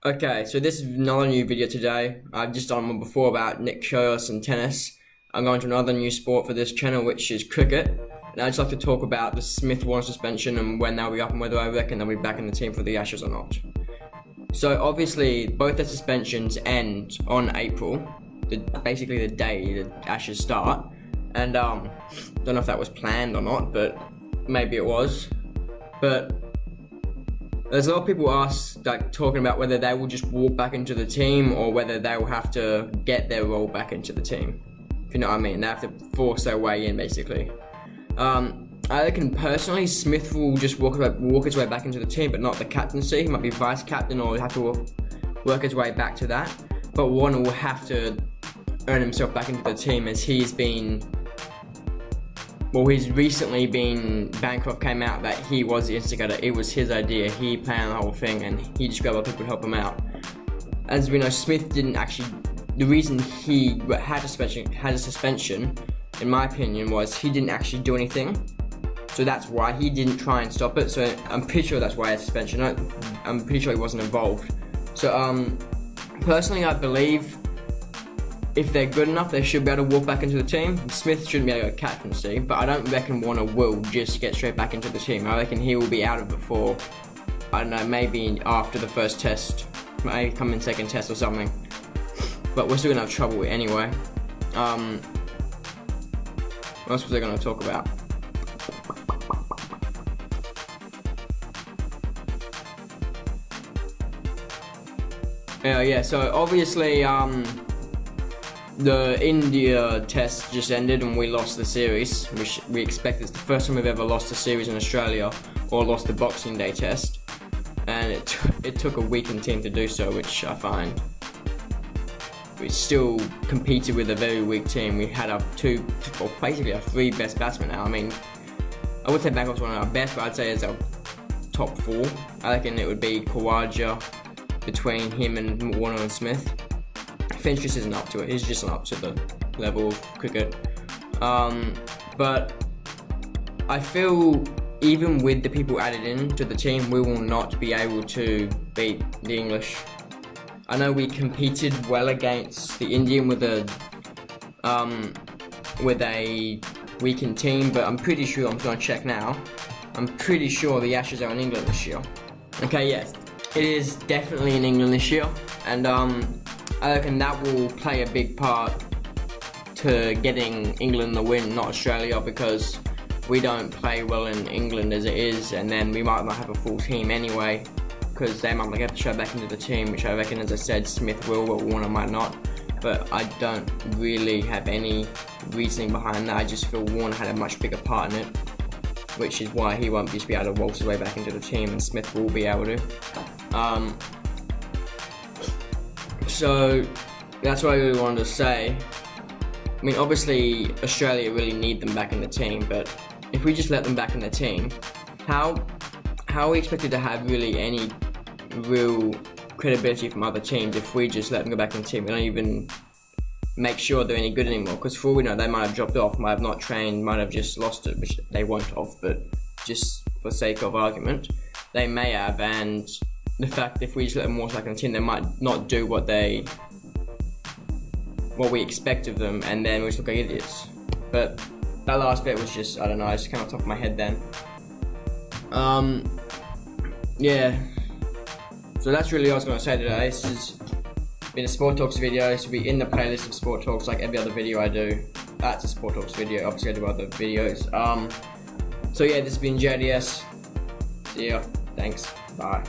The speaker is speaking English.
Okay, so this is another new video today. I've just done one before about Nick Kyrgios and tennis. I'm going to another new sport for this channel, which is cricket. And I'd just like to talk about the Smith Warne suspension and when they'll be up and whether I reckon they'll be back in the team for the Ashes or not. So obviously, both the suspensions end on April, basically the day the Ashes start. And don't know if that was planned or not, but maybe it was. But there's a lot of people talking about whether they will just walk back into the team or whether they will have to get their role back into the team. If you know what I mean, they have to force their way in, basically. I reckon personally, Smith will just walk his way back into the team, but not the captaincy. He might be vice captain or have to work his way back to that. But Warne will have to earn himself back into the team, as he's recently been, Bancroft came out that he was the instigator. It was his idea. He planned the whole thing and he just grabbed other people to help him out. As we know, Smith didn't actually, the reason he had a suspension, in my opinion, was he didn't actually do anything. So that's why he didn't try and stop it. So I'm pretty sure that's why he had a suspension. I'm pretty sure he wasn't involved. So personally, I believe if they're good enough, they should be able to walk back into the team. Smith shouldn't be able to get captaincy, but I don't reckon Warne will just get straight back into the team. I reckon he will be out of it for, I don't know, maybe after the first test, maybe come in second test or something. But we're still gonna have trouble anyway. What else was I gonna talk about? Yeah, so obviously, the India test just ended and we lost the series, which we expect it's the first time we've ever lost a series in Australia or lost the Boxing Day test. And it took a weakened team to do so, which I find. We still competed with a very weak team. We had basically our three best batsmen now. I mean, I would say Bancroft's one of our best, but I'd say it's our top four. I reckon it would be Khawaja between him and Warne and Smith. Finch just isn't up to it. He's just not up to the level of cricket. But I feel even with the people added in to the team, we will not be able to beat the English. I know we competed well against the Indian with a weakened team, but I'm pretty sure, I'm going to check now, I'm pretty sure the Ashes are in England this year. Okay, yes, it is definitely in England this year, and I reckon that will play a big part to getting England the win, not Australia, because we don't play well in England as it is, and then we might not have a full team anyway, because they might get to show back into the team, which I reckon, as I said, Smith will, but Warne might not. But I don't really have any reasoning behind that. I just feel Warne had a much bigger part in it, which is why he won't just be able to waltz his way back into the team, and Smith will be able to. So that's what I really wanted to say. I mean, obviously Australia really need them back in the team, but if we just let them back in the team, how are we expected to have really any real credibility from other teams if we just let them go back in the team? We don't even make sure they're any good anymore, because for all we know, they might have dropped off, might have not trained, might have just lost it, which they won't have, but just for sake of argument, they may have. And the fact if we just let them walk back in the team, they might not do what we expect of them, and then we just look like idiots. But that last bit was just, I don't know, I just came off the top of my head then. Yeah. So that's really what I was going to say today. This has been a Sport Talks video. This will be in the playlist of Sport Talks like every other video I do. That's a Sport Talks video. Obviously I do other videos. So yeah, this has been JDS. See ya. Thanks. Bye.